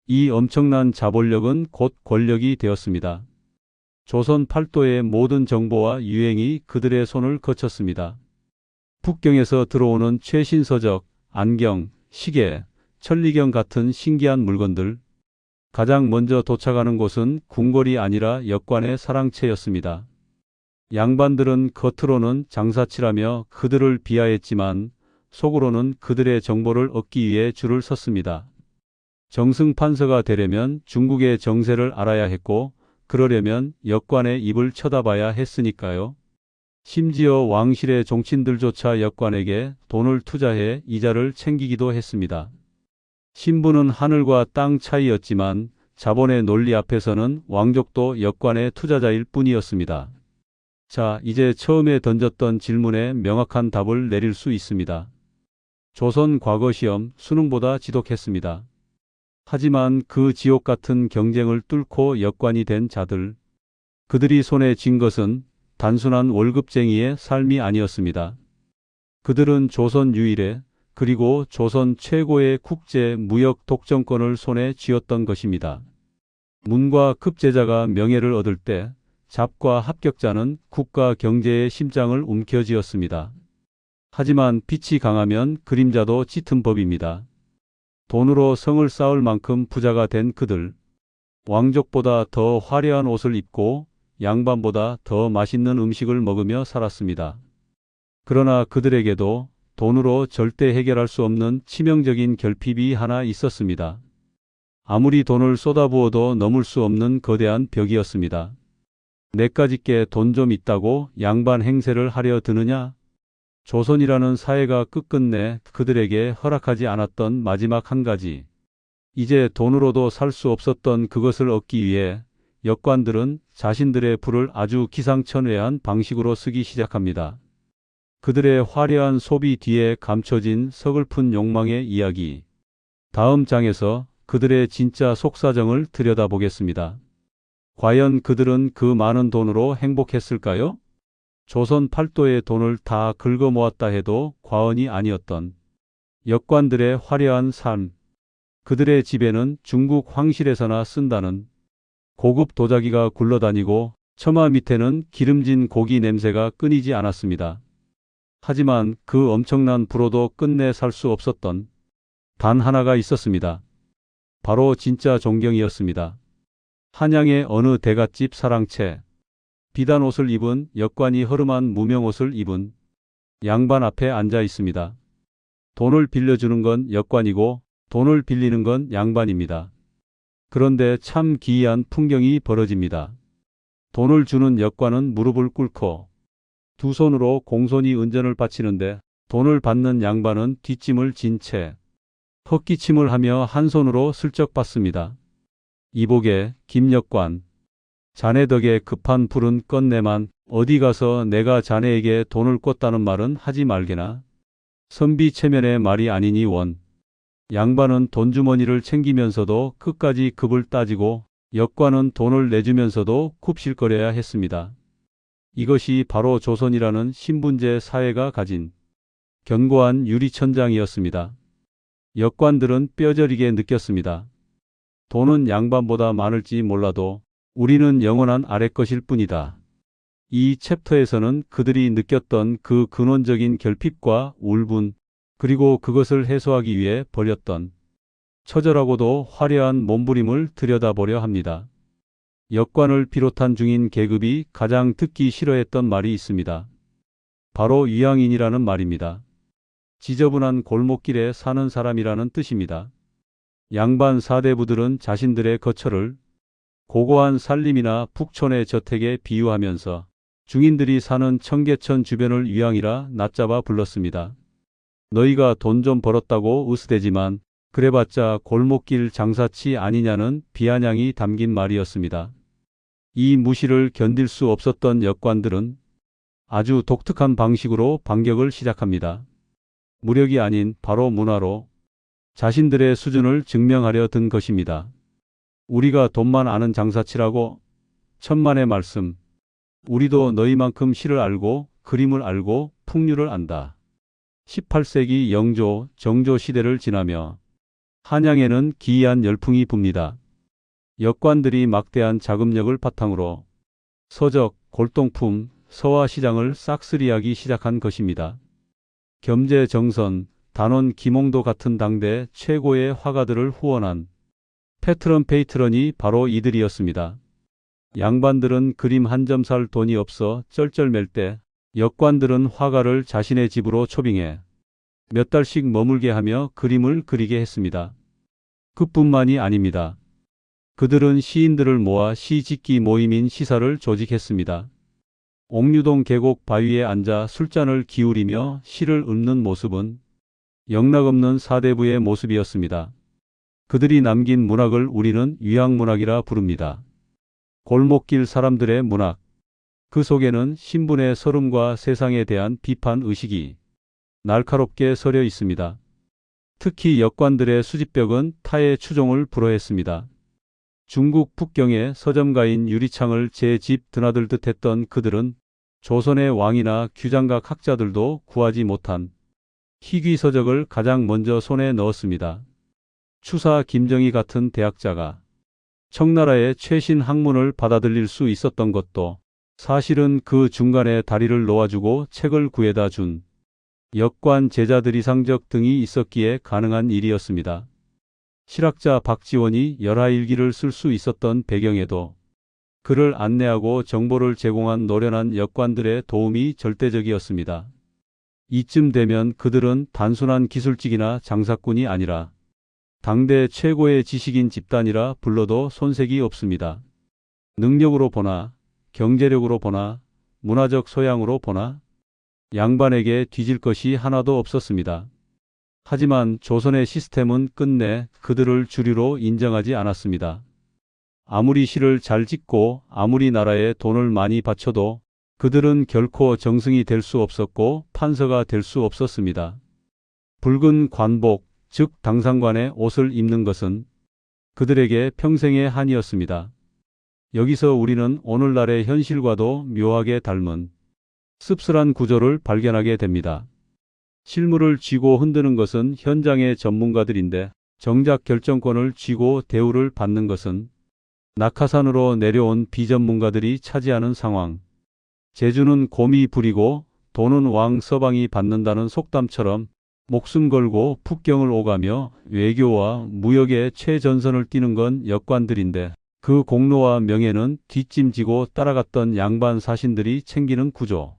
이 엄청난 자본력은 곧 권력이 되었습니다. 조선 팔도의 모든 정보와 유행이 그들의 손을 거쳤습니다. 북경에서 들어오는 최신 서적, 안경, 시계, 천리경 같은 신기한 물건들. 가장 먼저 도착하는 곳은 궁궐이 아니라 역관의 사랑채였습니다. 양반들은 겉으로는 장사치라며 그들을 비하했지만 속으로는 그들의 정보를 얻기 위해 줄을 섰습니다. 정승판서가 되려면 중국의 정세를 알아야 했고 그러려면 역관의 입을 쳐다봐야 했으니까요. 심지어 왕실의 종친들조차 역관에게 돈을 투자해 이자를 챙기기도 했습니다. 신분은 하늘과 땅 차이였지만 자본의 논리 앞에서는 왕족도 역관의 투자자일 뿐이었습니다. 자, 이제 처음에 던졌던 질문에 명확한 답을 내릴 수 있습니다. 조선 과거 시험 수능보다 지독했습니다. 하지만 그 지옥 같은 경쟁을 뚫고 역관이 된 자들, 그들이 손에 쥔 것은 단순한 월급쟁이의 삶이 아니었습니다. 그들은 조선 유일의 그리고 조선 최고의 국제 무역 독점권을 손에 쥐었던 것입니다. 문과 급제자가 명예를 얻을 때 잡과 합격자는 국가 경제의 심장을 움켜쥐었습니다. 하지만 빛이 강하면 그림자도 짙은 법입니다. 돈으로 성을 쌓을 만큼 부자가 된 그들, 왕족보다 더 화려한 옷을 입고 양반보다 더 맛있는 음식을 먹으며 살았습니다. 그러나 그들에게도 돈으로 절대 해결할 수 없는 치명적인 결핍이 하나 있었습니다. 아무리 돈을 쏟아부어도 넘을 수 없는 거대한 벽이었습니다. 내까짓게 돈 좀 있다고 양반 행세를 하려 드느냐? 조선이라는 사회가 끝끝내 그들에게 허락하지 않았던 마지막 한 가지. 이제 돈으로도 살 수 없었던 그것을 얻기 위해 역관들은 자신들의 부를 아주 기상천외한 방식으로 쓰기 시작합니다. 그들의 화려한 소비 뒤에 감춰진 서글픈 욕망의 이야기. 다음 장에서 그들의 진짜 속사정을 들여다보겠습니다. 과연 그들은 그 많은 돈으로 행복했을까요? 조선 팔도의 돈을 다 긁어 모았다 해도 과언이 아니었던 역관들의 화려한 삶. 그들의 집에는 중국 황실에서나 쓴다는 고급 도자기가 굴러다니고 처마 밑에는 기름진 고기 냄새가 끊이지 않았습니다. 하지만 그 엄청난 부로도 끝내 살 수 없었던 단 하나가 있었습니다. 바로 진짜 존경이었습니다. 한양의 어느 대갓집 사랑채. 비단 옷을 입은 역관이 허름한 무명옷을 입은 양반 앞에 앉아 있습니다. 돈을 빌려주는 건 역관이고 돈을 빌리는 건 양반입니다. 그런데 참 기이한 풍경이 벌어집니다. 돈을 주는 역관은 무릎을 꿇고 두 손으로 공손히 은전을 바치는데 돈을 받는 양반은 뒷짐을 진 채 헛기침을 하며 한 손으로 슬쩍 받습니다. 이보게 김역관, 자네 덕에 급한 불은 껐네만 어디 가서 내가 자네에게 돈을 꿨다는 말은 하지 말게나. 선비체면의 말이 아니니 원. 양반은 돈주머니를 챙기면서도 끝까지 급을 따지고 역관은 돈을 내주면서도 굽실거려야 했습니다. 이것이 바로 조선이라는 신분제 사회가 가진 견고한 유리천장이었습니다. 역관들은 뼈저리게 느꼈습니다. 돈은 양반보다 많을지 몰라도 우리는 영원한 아래 것일 뿐이다. 이 챕터에서는 그들이 느꼈던 그 근원적인 결핍과 울분, 그리고 그것을 해소하기 위해 벌였던 처절하고도 화려한 몸부림을 들여다보려 합니다. 역관을 비롯한 중인 계급이 가장 듣기 싫어했던 말이 있습니다. 바로 위양인이라는 말입니다. 지저분한 골목길에 사는 사람이라는 뜻입니다. 양반 사대부들은 자신들의 거처를 고고한 살림이나 북촌의 저택에 비유하면서 중인들이 사는 청계천 주변을 위양이라 낮잡아 불렀습니다. 너희가 돈 좀 벌었다고 으스대지만 그래봤자 골목길 장사치 아니냐는 비아냥이 담긴 말이었습니다. 이 무시를 견딜 수 없었던 역관들은 아주 독특한 방식으로 반격을 시작합니다. 무력이 아닌 바로 문화로 자신들의 수준을 증명하려 든 것입니다. 우리가 돈만 아는 장사치라고? 천만의 말씀. 우리도 너희만큼 시를 알고 그림을 알고 풍류를 안다. 18세기 영조, 정조 시대를 지나며 한양에는 기이한 열풍이 붑니다. 역관들이 막대한 자금력을 바탕으로 서적, 골동품, 서화시장을 싹쓸이하기 시작한 것입니다. 겸재 정선, 단원 김홍도 같은 당대 최고의 화가들을 후원한 패트런 페이트런이 바로 이들이었습니다. 양반들은 그림 한 점 살 돈이 없어 쩔쩔맬 때 역관들은 화가를 자신의 집으로 초빙해 몇 달씩 머물게 하며 그림을 그리게 했습니다. 그뿐만이 아닙니다. 그들은 시인들을 모아 시짓기 모임인 시사를 조직했습니다. 옥류동 계곡 바위에 앉아 술잔을 기울이며 시를 읊는 모습은 영락없는 사대부의 모습이었습니다. 그들이 남긴 문학을 우리는 위학문학이라 부릅니다. 골목길 사람들의 문학. 그 속에는 신분의 서름과 세상에 대한 비판 의식이 날카롭게 서려 있습니다. 특히 역관들의 수집벽은 타의 추종을 불허했습니다. 중국 북경의 서점가인 유리창을 제 집 드나들듯 했던 그들은 조선의 왕이나 규장각 학자들도 구하지 못한 희귀서적을 가장 먼저 손에 넣었습니다. 추사 김정희 같은 대학자가 청나라의 최신 학문을 받아들일 수 있었던 것도 사실은 그 중간에 다리를 놓아주고 책을 구해다 준 역관 제자들이 상적 등이 있었기에 가능한 일이었습니다. 실학자 박지원이 열하일기를 쓸 수 있었던 배경에도 그를 안내하고 정보를 제공한 노련한 역관들의 도움이 절대적이었습니다. 이쯤 되면 그들은 단순한 기술직이나 장사꾼이 아니라 당대 최고의 지식인 집단이라 불러도 손색이 없습니다. 능력으로 보나, 경제력으로 보나, 문화적 소양으로 보나 양반에게 뒤질 것이 하나도 없었습니다. 하지만 조선의 시스템은 끝내 그들을 주류로 인정하지 않았습니다. 아무리 시를 잘 짓고 아무리 나라에 돈을 많이 바쳐도 그들은 결코 정승이 될 수 없었고 판서가 될 수 없었습니다. 붉은 관복, 즉 당상관의 옷을 입는 것은 그들에게 평생의 한이었습니다. 여기서 우리는 오늘날의 현실과도 묘하게 닮은 씁쓸한 구조를 발견하게 됩니다. 실무를 쥐고 흔드는 것은 현장의 전문가들인데 정작 결정권을 쥐고 대우를 받는 것은 낙하산으로 내려온 비전문가들이 차지하는 상황. 재주는 곰이 부리고 돈은 왕 서방이 받는다는 속담처럼 목숨 걸고 북경을 오가며 외교와 무역의 최전선을 뛰는 건 역관들인데 그 공로와 명예는 뒷짐지고 따라갔던 양반 사신들이 챙기는 구조.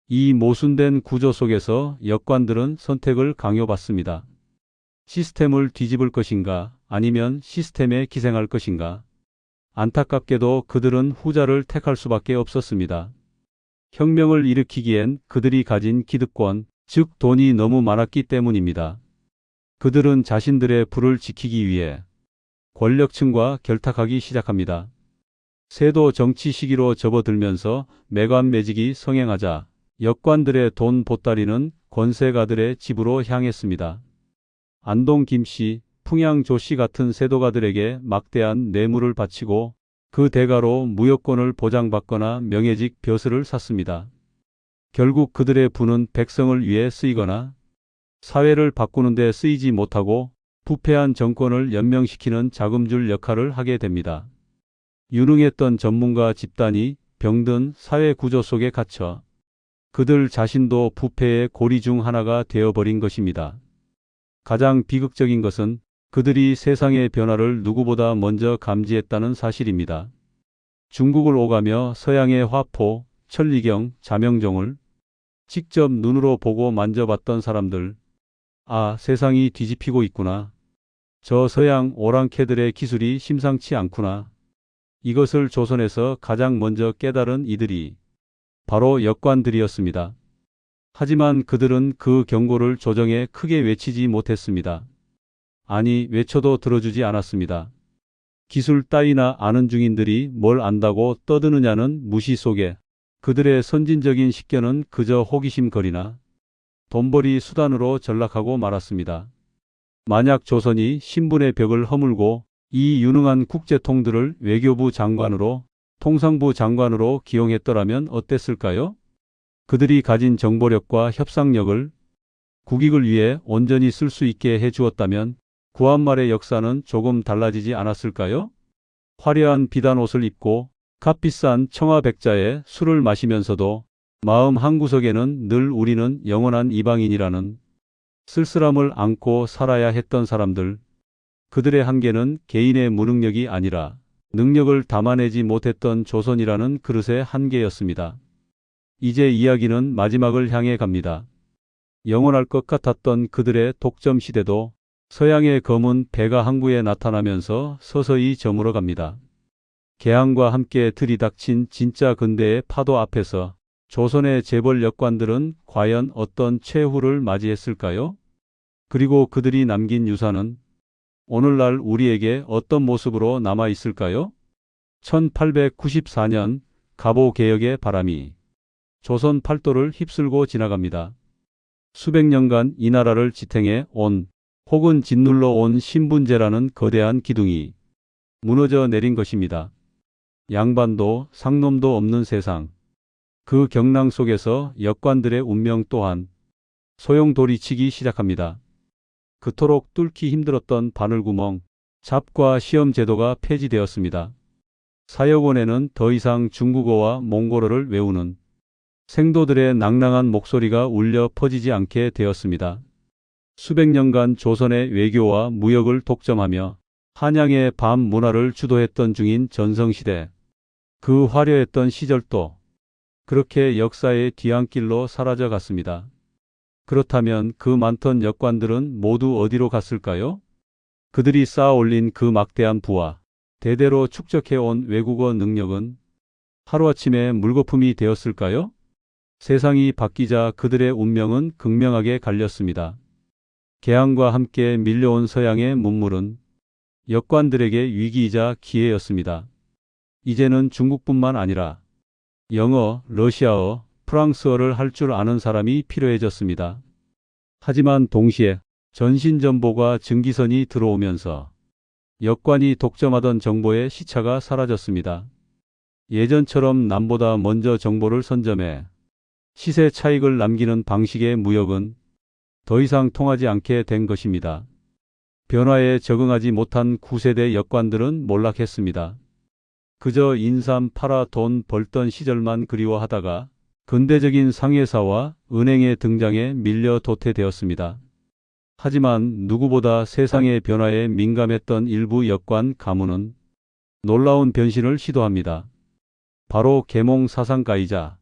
이 모순된 구조 속에서 역관들은 선택을 강요받습니다. 시스템을 뒤집을 것인가 아니면 시스템에 기생할 것인가. 안타깝게도 그들은 후자를 택할 수밖에 없었습니다. 혁명을 일으키기엔 그들이 가진 기득권, 즉 돈이 너무 많았기 때문입니다. 그들은 자신들의 부를 지키기 위해 권력층과 결탁하기 시작합니다. 세도 정치 시기로 접어들면서 매관매직이 성행하자 역관들의 돈 보따리는 권세가들의 집으로 향했습니다. 안동 김씨, 풍양 조씨 같은 세도가들에게 막대한 뇌물을 바치고 그 대가로 무역권을 보장받거나 명예직 벼슬을 샀습니다. 결국 그들의 부는 백성을 위해 쓰이거나 사회를 바꾸는 데 쓰이지 못하고 부패한 정권을 연명시키는 자금줄 역할을 하게 됩니다. 유능했던 전문가 집단이 병든 사회 구조 속에 갇혀 그들 자신도 부패의 고리 중 하나가 되어버린 것입니다. 가장 비극적인 것은 그들이 세상의 변화를 누구보다 먼저 감지했다는 사실입니다. 중국을 오가며 서양의 화포, 천리경, 자명종을 직접 눈으로 보고 만져봤던 사람들. 아, 세상이 뒤집히고 있구나. 저 서양 오랑캐들의 기술이 심상치 않구나. 이것을 조선에서 가장 먼저 깨달은 이들이 바로 역관들이었습니다. 하지만 그들은 그 경고를 조정에 크게 외치지 못했습니다. 아니, 외쳐도 들어주지 않았습니다. 기술 따위나 아는 중인들이 뭘 안다고 떠드느냐는 무시 속에 그들의 선진적인 식견은 그저 호기심거리나 돈벌이 수단으로 전락하고 말았습니다. 만약 조선이 신분의 벽을 허물고 이 유능한 국제통들을 외교부 장관으로 통상부 장관으로 기용했더라면 어땠을까요? 그들이 가진 정보력과 협상력을 국익을 위해 온전히 쓸 수 있게 해주었다면 구한말의 역사는 조금 달라지지 않았을까요? 화려한 비단 옷을 입고 값비싼 청아백자에 술을 마시면서도 마음 한구석에는 늘 우리는 영원한 이방인이라는 쓸쓸함을 안고 살아야 했던 사람들. 그들의 한계는 개인의 무능력이 아니라 능력을 담아내지 못했던 조선이라는 그릇의 한계였습니다. 이제 이야기는 마지막을 향해 갑니다. 영원할 것 같았던 그들의 독점 시대도 서양의 검은 배가 항구에 나타나면서 서서히 저물어 갑니다. 개항과 함께 들이닥친 진짜 근대의 파도 앞에서 조선의 재벌 역관들은 과연 어떤 최후를 맞이했을까요? 그리고 그들이 남긴 유산은 오늘날 우리에게 어떤 모습으로 남아 있을까요? 1894년 갑오개혁의 바람이 조선 팔도를 휩쓸고 지나갑니다. 수백 년간 이 나라를 지탱해 온 혹은 짓눌러 온 신분제라는 거대한 기둥이 무너져 내린 것입니다. 양반도 상놈도 없는 세상. 그 경랑 속에서 역관들의 운명 또한 소용돌이치기 시작합니다. 그토록 뚫기 힘들었던 바늘구멍, 잡과 시험 제도가 폐지되었습니다. 사역원에는 더 이상 중국어와 몽골어를 외우는 생도들의 낭낭한 목소리가 울려 퍼지지 않게 되었습니다. 수백 년간 조선의 외교와 무역을 독점하며 한양의 밤 문화를 주도했던 중인 전성시대. 그 화려했던 시절도 그렇게 역사의 뒤안길로 사라져 갔습니다. 그렇다면 그 많던 역관들은 모두 어디로 갔을까요? 그들이 쌓아 올린 그 막대한 부와 대대로 축적해온 외국어 능력은 하루아침에 물거품이 되었을까요? 세상이 바뀌자 그들의 운명은 극명하게 갈렸습니다. 개항과 함께 밀려온 서양의 문물은 역관들에게 위기이자 기회였습니다. 이제는 중국뿐만 아니라 영어, 러시아어, 프랑스어를 할 줄 아는 사람이 필요해졌습니다. 하지만 동시에 전신전보가 증기선이 들어오면서 역관이 독점하던 정보의 시차가 사라졌습니다. 예전처럼 남보다 먼저 정보를 선점해 시세 차익을 남기는 방식의 무역은 더 이상 통하지 않게 된 것입니다. 변화에 적응하지 못한 9세대 역관들은 몰락했습니다. 그저 인삼 팔아 돈 벌던 시절만 그리워하다가 근대적인 상회사와 은행의 등장에 밀려 도태되었습니다. 하지만 누구보다 세상의 변화에 민감했던 일부 역관 가문은 놀라운 변신을 시도합니다. 바로 계몽 사상가이자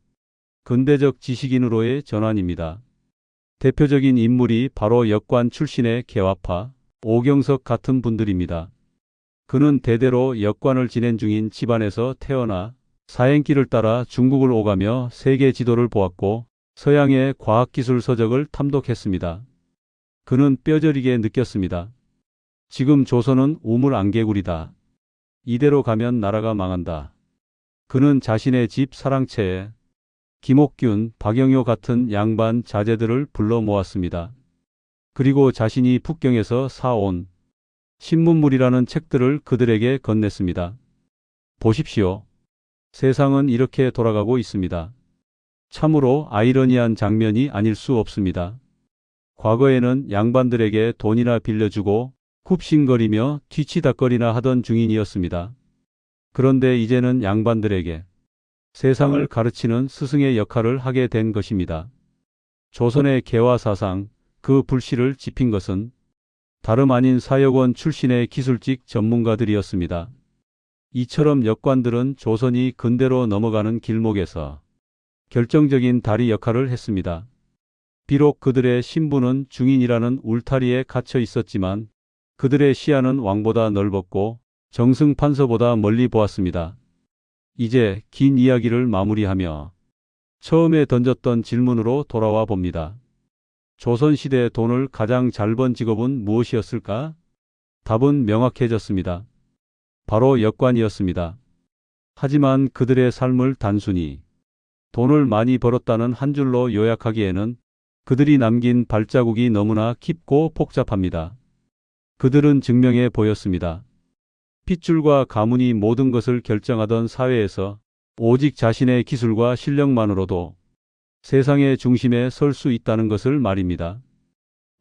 근대적 지식인으로의 전환입니다. 대표적인 인물이 바로 역관 출신의 개화파 오경석 같은 분들입니다. 그는 대대로 역관을 지낸 중인 집안에서 태어나 사행길을 따라 중국을 오가며 세계 지도를 보았고 서양의 과학기술 서적을 탐독했습니다. 그는 뼈저리게 느꼈습니다. 지금 조선은 우물안개굴이다. 이대로 가면 나라가 망한다. 그는 자신의 집 사랑채에 김옥균, 박영효 같은 양반 자제들을 불러 모았습니다. 그리고 자신이 북경에서 사온 신문물이라는 책들을 그들에게 건넸습니다. 보십시오. 세상은 이렇게 돌아가고 있습니다. 참으로 아이러니한 장면이 아닐 수 없습니다. 과거에는 양반들에게 돈이나 빌려주고 굽신거리며 뒤치다거리나 하던 중인이었습니다. 그런데 이제는 양반들에게 세상을 가르치는 스승의 역할을 하게 된 것입니다. 조선의 개화사상, 그 불씨를 지핀 것은 다름 아닌 사역원 출신의 기술직 전문가들이었습니다. 이처럼 역관들은 조선이 근대로 넘어가는 길목에서 결정적인 다리 역할을 했습니다. 비록 그들의 신분은 중인이라는 울타리에 갇혀 있었지만 그들의 시야는 왕보다 넓었고 정승판서보다 멀리 보았습니다. 이제 긴 이야기를 마무리하며 처음에 던졌던 질문으로 돌아와 봅니다. 조선시대 돈을 가장 잘 번 직업은 무엇이었을까? 답은 명확해졌습니다. 바로 역관이었습니다. 하지만 그들의 삶을 단순히 돈을 많이 벌었다는 한 줄로 요약하기에는 그들이 남긴 발자국이 너무나 깊고 복잡합니다. 그들은 증명해 보였습니다. 핏줄과 가문이 모든 것을 결정하던 사회에서 오직 자신의 기술과 실력만으로도 세상의 중심에 설 수 있다는 것을 말입니다.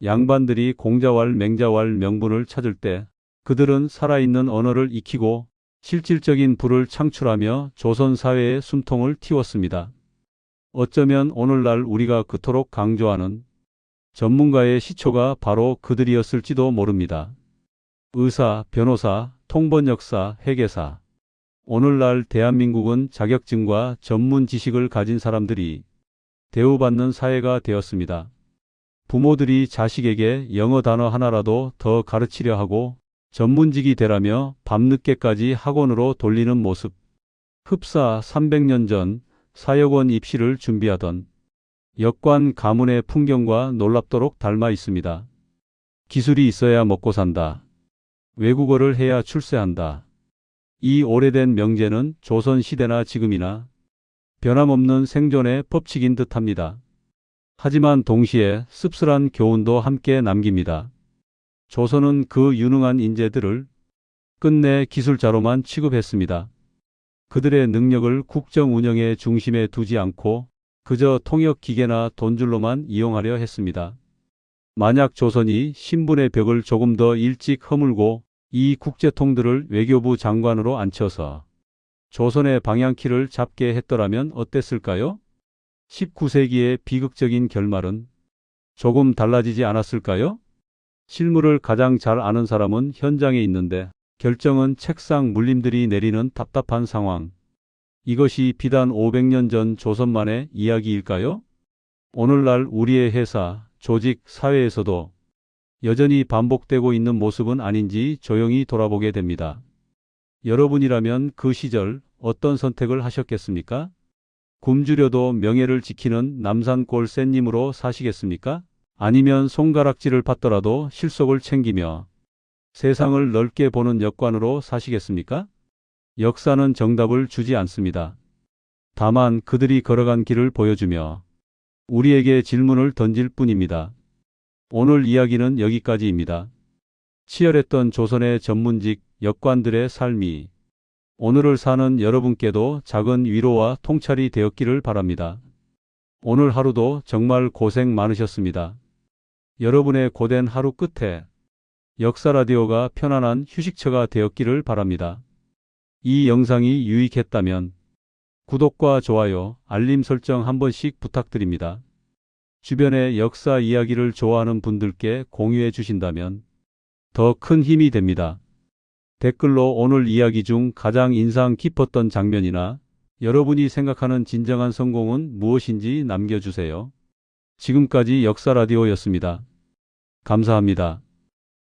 양반들이 공자왈 맹자왈 명분을 찾을 때 그들은 살아있는 언어를 익히고 실질적인 부를 창출하며 조선 사회의 숨통을 틔웠습니다. 어쩌면 오늘날 우리가 그토록 강조하는 전문가의 시초가 바로 그들이었을지도 모릅니다. 의사, 변호사, 통번역사, 회계사. 오늘날 대한민국은 자격증과 전문 지식을 가진 사람들이 대우받는 사회가 되었습니다. 부모들이 자식에게 영어 단어 하나라도 더 가르치려 하고 전문직이 되라며 밤늦게까지 학원으로 돌리는 모습. 흡사 300년 전 사역원 입시를 준비하던 역관 가문의 풍경과 놀랍도록 닮아 있습니다. 기술이 있어야 먹고 산다. 외국어를 해야 출세한다. 이 오래된 명제는 조선시대나 지금이나 변함없는 생존의 법칙인 듯합니다. 하지만 동시에 씁쓸한 교훈도 함께 남깁니다. 조선은 그 유능한 인재들을 끝내 기술자로만 취급했습니다. 그들의 능력을 국정 운영의 중심에 두지 않고 그저 통역 기계나 돈줄로만 이용하려 했습니다. 만약 조선이 신분의 벽을 조금 더 일찍 허물고 이 국제통들을 외교부 장관으로 앉혀서 조선의 방향키를 잡게 했더라면 어땠을까요? 19세기의 비극적인 결말은 조금 달라지지 않았을까요? 실무를 가장 잘 아는 사람은 현장에 있는데 결정은 책상 물림들이 내리는 답답한 상황. 이것이 비단 500년 전 조선만의 이야기일까요? 오늘날 우리의 회사, 조직, 사회에서도 여전히 반복되고 있는 모습은 아닌지 조용히 돌아보게 됩니다. 여러분이라면 그 시절 어떤 선택을 하셨겠습니까? 굶주려도 명예를 지키는 남산골 샌님으로 사시겠습니까? 아니면 손가락질을 받더라도 실속을 챙기며 세상을 넓게 보는 역관으로 사시겠습니까? 역사는 정답을 주지 않습니다. 다만 그들이 걸어간 길을 보여주며 우리에게 질문을 던질 뿐입니다. 오늘 이야기는 여기까지입니다. 치열했던 조선의 전문직 역관들의 삶이 오늘을 사는 여러분께도 작은 위로와 통찰이 되었기를 바랍니다. 오늘 하루도 정말 고생 많으셨습니다. 여러분의 고된 하루 끝에 역사라디오가 편안한 휴식처가 되었기를 바랍니다. 이 영상이 유익했다면 구독과 좋아요, 알림 설정 한 번씩 부탁드립니다. 주변의 역사 이야기를 좋아하는 분들께 공유해 주신다면 더 큰 힘이 됩니다. 댓글로 오늘 이야기 중 가장 인상 깊었던 장면이나 여러분이 생각하는 진정한 성공은 무엇인지 남겨주세요. 지금까지 역사라디오였습니다. 감사합니다.